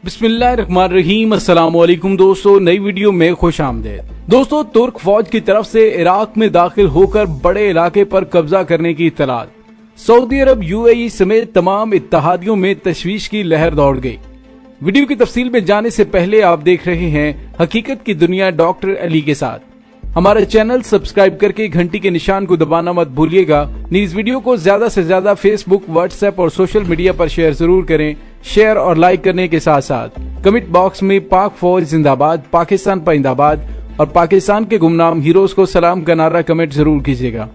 बिस्मिल्लाहिर्रहमानिर्रहीम। अस्सलाम वालेकुम दोस्तों, नई वीडियो में खुश आमदेद। दोस्तों, तुर्क फौज की तरफ से इराक में दाखिल होकर बड़े इलाके पर कब्जा करने की इत्तलात। सऊदी अरब, यूएई समेत तमाम इत्तहादियों में तशवीश की लहर दौड़ गई। वीडियो की तफसील में जाने से पहले आप देख रहे हैं हकीकत की दुनिया डॉक्टर अली के साथ। हमारा चैनल सब्सक्राइब करके घंटी के निशान को दबाना मत भूलिएगा। इस वीडियो को ज्यादा से ज्यादा फेसबुक, व्हाट्सएप और सोशल मीडिया पर शेयर जरूर करें। शेयर और लाइक करने के साथ साथ कमेंट बॉक्स में पाक फौज जिंदाबाद, पाकिस्तान पाइंदाबाद और पाकिस्तान के गुमनाम हीरोज को सलाम का नारा कमेंट जरूर कीजिएगा।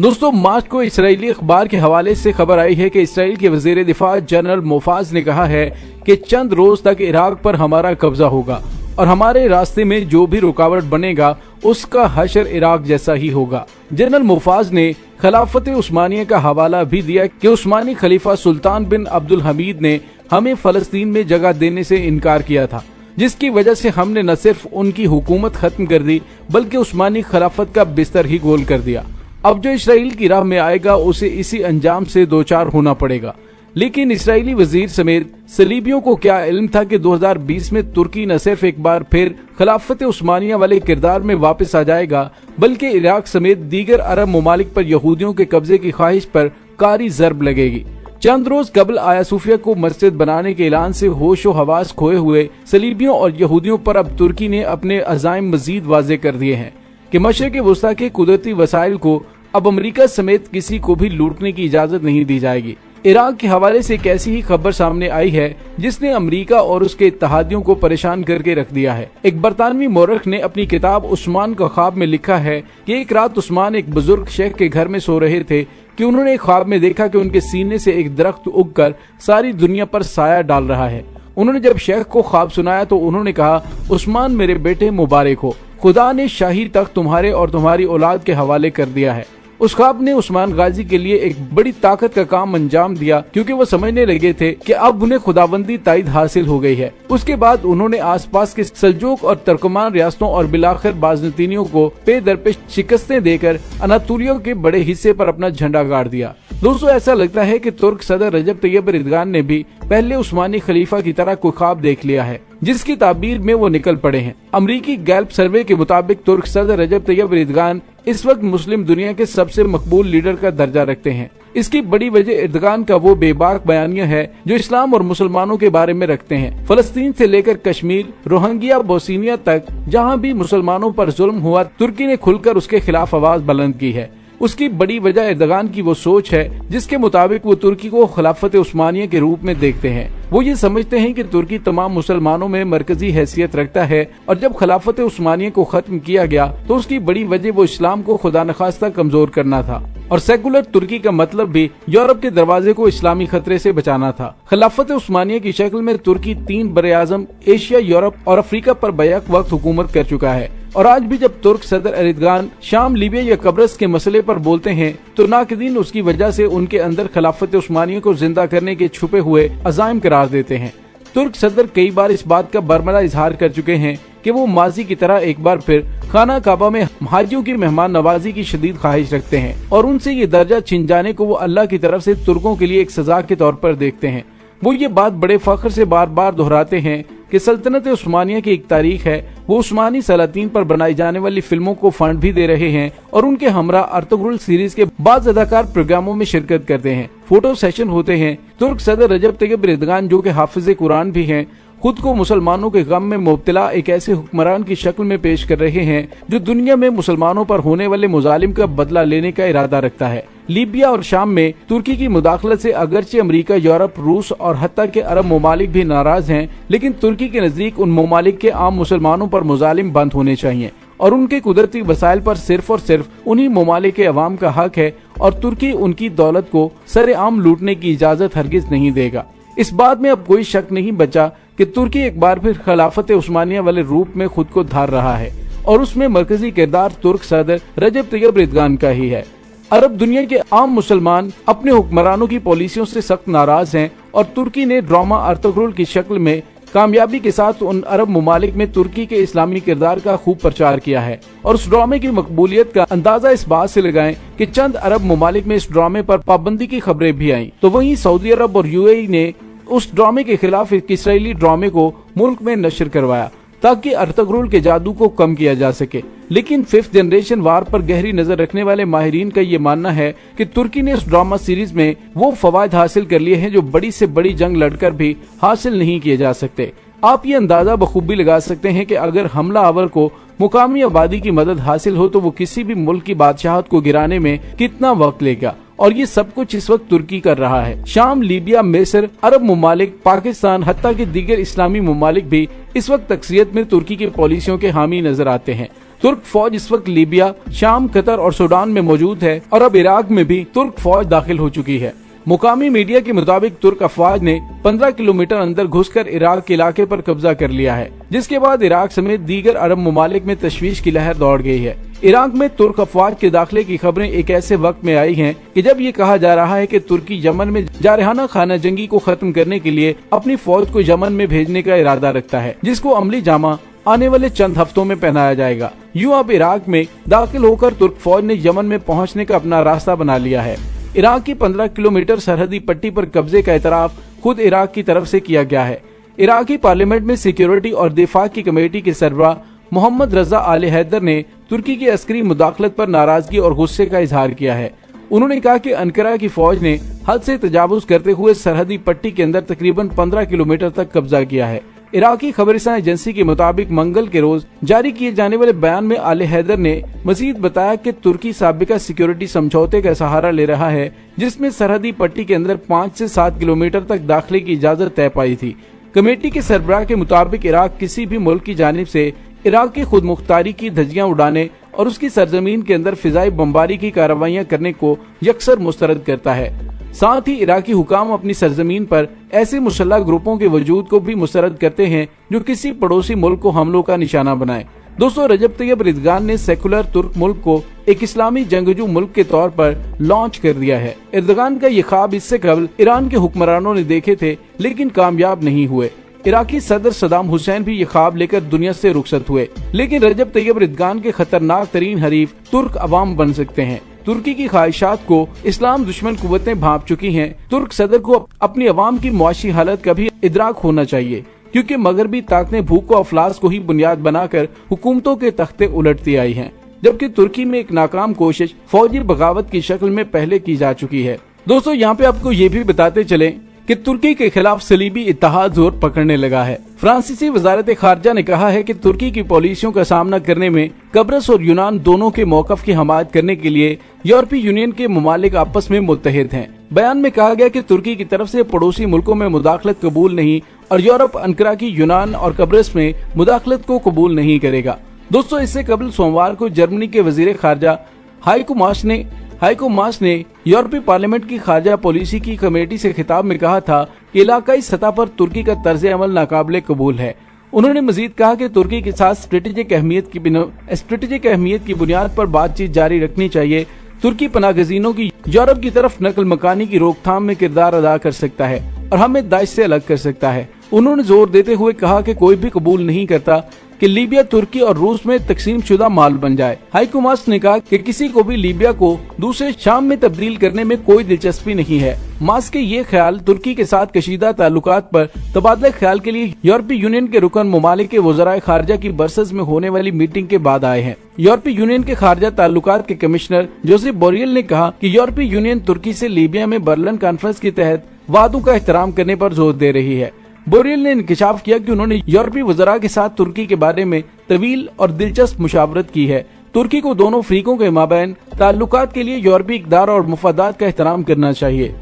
दोस्तों, मार्च को इस्राएली अखबार के हवाले से खबर आई है कि इसराइल के वजीर दिफा जनरल मोफाज ने कहा है कि चंद रोज तक इराक पर हमारा कब्जा होगा और हमारे रास्ते में जो भी रुकावट बनेगा उसका हशर इराक जैसा ही होगा। जनरल मोफाज ने खिलाफत उस्मानिया का हवाला भी दिया कि उस्मानी खलीफा सुल्तान बिन अब्दुल हमीद ने हमें फलस्तीन में जगह देने से इनकार किया था, जिसकी वजह से हमने न सिर्फ उनकी हुकूमत खत्म कर दी बल्कि उस्मानी खिलाफत का बिस्तर ही गोल कर दिया। अब जो इसराइल की राह में आएगा उसे इसी अंजाम से दो चार होना पड़ेगा। लेकिन इसराइली वजीर समेत सलीबियों को क्या इल्म था कि 2020 में तुर्की न सिर्फ एक बार फिर खिलाफत उस्मानिया वाले किरदार में वापस आ जाएगा बल्कि इराक समेत दीगर अरब ममालिक पर यहूदियों के कब्जे की ख्वाहिश पर कारी जरब लगेगी। चंद रोज कबल आया सूफिया को मस्जिद बनाने के ऐलान से होशो हवास खोए हुए सलीबियों और यहूदियों पर अब तुर्की ने अपने अज़ाइम मजीद वाज़े कर दिए हैं कि मशरिक़ वस्ता के कुदरती वसाइल को अब अमेरिका समेत किसी को भी लूटने की इजाजत नहीं दी जाएगी। इराक के हवाले से एक ऐसी ही खबर सामने आई है जिसने अमेरिका और उसके इत्तहादियों को परेशान करके रख दिया है। एक बरतानवी मौरख ने अपनी किताब उस्मान का ख्वाब में लिखा है कि एक रात उस्मान एक बुजुर्ग शेख के घर में सो रहे थे कि उन्होंने एक ख्वाब में देखा कि उनके सीने से एक दरख्त उगकर सारी दुनिया पर साया डाल रहा है। उन्होंने जब शेख को ख्वाब सुनाया तो उन्होंने कहा, उस्मान मेरे बेटे मुबारक हो, खुदा ने शाही तख्त तुम्हारे और तुम्हारी औलाद के हवाले कर दिया है। उस ख्वाब ने उस्मान गाजी के लिए एक बड़ी ताकत का काम अंजाम दिया क्योंकि वो समझने लगे थे कि अब उन्हें खुदाबंदी ताइद हासिल हो गई है। उसके बाद उन्होंने आसपास के सल्जूक और तुर्कमान रियासतों और बिलाखिर बाज़नतीनियों को पे दर पे शिकस्तें देकर अनातोलिया के बड़े हिस्से पर अपना झंडा गाड़ दिया। दोस्तों, ऐसा लगता है कि तुर्क सदर रजब तैयब एर्दोगान ने भी पहले उस्मानी खलीफा की तरह कोई ख्वाब देख लिया है जिसकी ताबीर में वो निकल पड़े हैं। अमरीकी गैल्प सर्वे के मुताबिक तुर्क सदर रजब तैयब एर्दोगान इस वक्त मुस्लिम दुनिया के सबसे मकबूल लीडर का दर्जा रखते हैं। इसकी बड़ी वजह एर्दोगान का वो बेबाक बयानिया है जो इस्लाम और मुसलमानों के बारे में रखते हैं। फलस्तीन से लेकर कश्मीर, रोहिंग्या, बोस्निया तक जहाँ भी मुसलमानों पर जुल्म हुआ, तुर्की ने खुलकर उसके खिलाफ आवाज बुलंद की है। उसकी बड़ी वजह एर्दोगान की वो सोच है जिसके मुताबिक वो तुर्की को खिलाफत उस्मानिया के रूप में देखते हैं। वो ये समझते हैं कि तुर्की तमाम मुसलमानों में मरकजी हैसियत रखता है और जब खिलाफत उस्मानिया को खत्म किया गया तो उसकी बड़ी वजह वो इस्लाम को खुदा नखास्ता कमजोर करना था और सेकुलर तुर्की का मतलब भी यूरोप के दरवाजे को इस्लामी खतरे से बचाना था। खिलाफत उस्मानिया की शक्ल में तुर्की 3 बरे-आज़म एशिया, यूरोप और अफ्रीका पर बैक वक्त हुकूमत कर चुका है और आज भी जब तुर्क सदर एर्दोगान शाम, लीबिया या कब्रस के मसले पर बोलते हैं तो नाक़दीन उसकी वजह से उनके अंदर खिलाफत उस्मानिया को जिंदा करने के छुपे हुए अज़ाइम करार देते हैं। तुर्क सदर कई बार इस बात का बरमला इजहार कर चुके हैं कि वो माजी की तरह एक बार फिर खाना काबा में हाजियों की मेहमान नवाजी की शदीद ख्वाहिश रखते हैं और उनसे ये दर्जा छिन जाने को वो अल्लाह की तरफ से तुर्कों के लिए एक सजा के तौर पर देखते हैं। वो ये बात बड़े फख्र से बार बार दोहराते हैं कि सल्तनत उस्मानिया की एक तारीख है। वो उस्मानी सलातीन पर बनाई जाने वाली फिल्मों को फंड भी दे रहे हैं और उनके हमरा अर्तुगरुल सीरीज के बाज़ अदाकार प्रोग्रामों में शिरकत करते हैं। फोटो सेशन होते हैं। तुर्क सदर रजब तैयब एर्दोगान, जो कि हाफिज कुरान भी हैं, खुद को मुसलमानों के गम में मुब्तला एक ऐसे हुक्मरान की शक्ल में पेश कर रहे हैं जो दुनिया में मुसलमानों पर होने वाले मुजालिम का बदला लेने का इरादा रखता है। लीबिया और शाम में तुर्की की मुदाखलत से अगरचे अमेरिका, यूरोप, रूस और हत्ता के अरब ममालिक भी नाराज हैं, लेकिन तुर्की के नजदीक उन ममालिक के आम मुसलमानों पर मुजालिम बंद होने चाहिए और उनके कुदरती वसाइल पर सिर्फ और सिर्फ उन्हीं ममालिक के अवाम का हक है और तुर्की उनकी दौलत को सरेआम लूटने की इजाजत हरगिज नहीं देगा। इस बात में अब कोई शक नहीं बचा कि तुर्की एक बार फिर खिलाफत उस्मानिया वाले रूप में खुद को धार रहा है और उसमें मरकजी किरदार तुर्क सदर रजब तैयब एर्दोगान का ही है। अरब दुनिया के आम मुसलमान अपने हुक्मरानों की पॉलिसियों से सख्त नाराज हैं और तुर्की ने ड्रामा अर्तुगरुल की शक्ल में कामयाबी के साथ उन अरब ममालिक में तुर्की के इस्लामी किरदार का खूब प्रचार किया है और उस ड्रामे की मकबूलियत का अंदाजा इस बात से लगाएं कि चंद अरब ममालिक में इस ड्रामे पर पाबंदी की खबरें भी आईं, तो वहीं सऊदी अरब और यूएई ने उस ड्रामे के खिलाफ एक इसराइली ड्रामे को मुल्क में नशर करवाया ताकि अर्तगरुल के जादू को कम किया जा सके। लेकिन 5th जनरेशन वार पर गहरी नजर रखने वाले माहिरीन का ये मानना है कि तुर्की ने इस ड्रामा सीरीज में वो फवायद हासिल कर लिए हैं जो बड़ी से बड़ी जंग लड़कर भी हासिल नहीं किए जा सकते। आप ये अंदाजा बखूबी लगा सकते हैं कि अगर हमला आवर को मुकामी आबादी की मदद हासिल हो तो वो किसी भी मुल्क की बादशाहत को गिराने में कितना वक्त लेगा, और ये सब कुछ इस वक्त तुर्की कर रहा है। शाम, लीबिया, मिस्र, अरब मुमालिक, पाकिस्तान, हत्ता कि दीगर इस्लामी मुमालिक भी इस वक्त अक्सरियत में तुर्की की पॉलिसियों के हामी नजर आते हैं। तुर्क फौज इस वक्त लीबिया, शाम, कतर और सूडान में मौजूद है और अब इराक में भी तुर्क फौज दाखिल हो चुकी है। मुकामी मीडिया के मुताबिक तुर्क अफवाज ने 15 किलोमीटर अंदर घुसकर इराक के इलाके पर कब्जा कर लिया है, जिसके बाद इराक समेत दीगर अरब मुमालिक में तशवीश की लहर दौड़ गई है। इराक में तुर्क अफवाज के दाखिले की खबरें एक ऐसे वक्त में आई हैं कि जब ये कहा जा रहा है कि तुर्की यमन में जारहाना खाना जंगी को खत्म करने के लिए अपनी फौज को यमन में भेजने का इरादा रखता है, जिसको अमली जामा आने वाले चंद हफ्तों में पहनाया जाएगा। यूं अब इराक में दाखिल होकर तुर्क फौज ने यमन में पहुंचने का अपना रास्ता बना लिया है। इराक की 15 किलोमीटर सरहदी पट्टी पर कब्जे का एतराफ खुद इराक की तरफ से किया गया है। इराकी पार्लियामेंट में सिक्योरिटी और दिफा की कमेटी के सरबराह मोहम्मद रजा आले हैदर ने तुर्की की अस्करी मुदाखलत पर नाराजगी और गुस्से का इजहार किया है। उन्होंने कहा कि अंकारा की फौज ने हद से तजावुज करते हुए सरहदी पट्टी के अंदर तकरीबन 15 किलोमीटर तक कब्जा किया है। इराकी खबरसां एजेंसी के मुताबिक मंगल के रोज जारी किए जाने वाले बयान में आले हैदर ने मजीद बताया कि तुर्की साबिका सिक्योरिटी समझौते का सहारा ले रहा है, जिसमें सरहदी पट्टी के अंदर 5 से 7 किलोमीटर तक दाखिले की इजाजत तय पाई थी। कमेटी के सरबराह के मुताबिक इराक किसी भी मुल्क की जानिब से इराक की खुद मुख्तारी की धज्जियां उड़ाने और उसकी सरजमीन के अंदर फिजाई बमबारी की कार्रवाइयां करने को यकसर मुस्तरद करता है। साथ ही इराकी हुकाम अपनी सरजमीन पर ऐसे मुसल्लह ग्रुपों के वजूद को भी मुस्तरद करते हैं जो किसी पड़ोसी मुल्क को हमलों का निशाना बनाए। दोस्तों, रजब तैयब एर्दोगान ने सेकुलर तुर्क मुल्क को एक इस्लामी जंगजू मुल्क के तौर पर लॉन्च कर दिया है। एर्दोगान का ये ख्वाब इससे कबल ईरान के हुक्मरानों ने देखे थे, लेकिन कामयाब नहीं हुए। इराकी सदर सदाम हुसैन भी ये ख्वाब लेकर दुनिया से रुखसत हुए, लेकिन रजब तैयब एर्दोगान के खतरनाक तरीन हरीफ तुर्क अवाम बन सकते हैं। तुर्की की ख्वाहिशात को इस्लाम दुश्मन कुव्वतें भांप चुकी हैं। तुर्क सदर को अपनी अवाम की मुआशी हालत का भी इदराक होना चाहिए, क्योंकि मगरबी ताकतें भूख और अफलास को ही बुनियाद बनाकर हुकूमतों के तख्ते उलटती आई हैं, जबकि तुर्की में एक नाकाम कोशिश फौजी बगावत की शक्ल में पहले की जा चुकी है। दोस्तों, यहाँ पे आपको ये भी बताते चले कि तुर्की के खिलाफ सलीबी इत्तेहाद जोर पकड़ने लगा है। फ्रांसीसी वजारत खारजा ने कहा है कि तुर्की की पॉलिसियों का सामना करने में कब्रस और यूनान दोनों के मौकफ की हमायत करने के लिए यूरोपीय यूनियन के मुमालिक आपस में मुत्तहिद हैं। बयान में कहा गया कि तुर्की की तरफ से पड़ोसी मुल्कों में मुदाखलत कबूल नहीं और यूरोप अंकारा की यूनान और कब्रस में मुदाखलत को कबूल नहीं करेगा। दोस्तों, इससे कबल सोमवार को जर्मनी के वजीर खारजा हाइको मास ने यूरोपीय पार्लियामेंट की खारजा पॉलिसी की कमेटी से खिताब में कहा था कि इलाकाई सतह पर तुर्की का तर्ज अमल नाकाबिले कबूल है। उन्होंने मजीद कहा कि तुर्की के साथ स्ट्रेटेजिक अहमियत की बुनियाद पर बातचीत जारी रखनी चाहिए। तुर्की पनाहगजीनों की यूरोप की तरफ नकल मकानी की रोकथाम में किरदार अदा कर सकता है और हमें दाइश से अलग कर सकता है। उन्होंने जोर देते हुए कहा कि कोई भी कबूल नहीं करता कि लीबिया तुर्की और रूस में तकसीम शुदा माल बन जाए। हाइको मास ने कहा कि किसी को भी लीबिया को दूसरे शाम में तब्दील करने में कोई दिलचस्पी नहीं है। मास के ये ख्याल तुर्की के साथ कशीदा ताल्लुकात पर तबादला ख्याल के लिए यूरोपीय यूनियन के रुकन मुमालिक के वज़राए खारजा की ब्रसेल्स में होने वाली मीटिंग के बाद आए हैं। यूरोपीय यूनियन के खारजा ताल्लुकात के कमिश्नर जोसेफ बोरियल ने कहा कि यूरोपीय यूनियन तुर्की से लीबिया में बर्लिन कॉन्फ्रेंस के तहत वादों का एहतराम करने पर जोर दे रही है। बोरियल ने इंकशाफ किया कि उन्होंने यूरोपीय वज़रा के साथ तुर्की के बारे में तवील और दिलचस्प मुशावरत की है। तुर्की को दोनों फरीकों के माबैन ताल्लुकात के लिए यूरोपीय इक़दार और मुफादात का एहतराम करना चाहिए।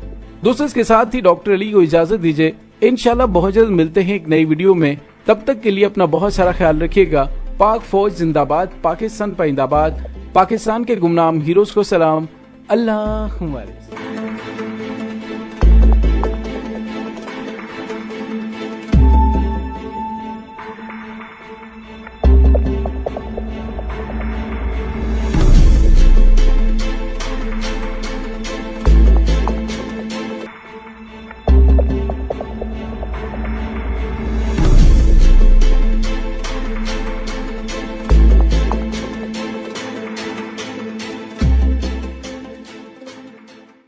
दोस्तों, इसके साथ ही डॉक्टर अली को इजाजत दीजिए। इंशाल्लाह बहुत जल्द मिलते हैं एक नई वीडियो में। तब तक के लिए अपना बहुत सारा ख्याल रखिएगा। पाक फौज जिंदाबाद, पाकिस्तान पाइंदाबाद, पाकिस्तान के गुमनाम हीरोज को सलाम। अल्लाह हुम्मा।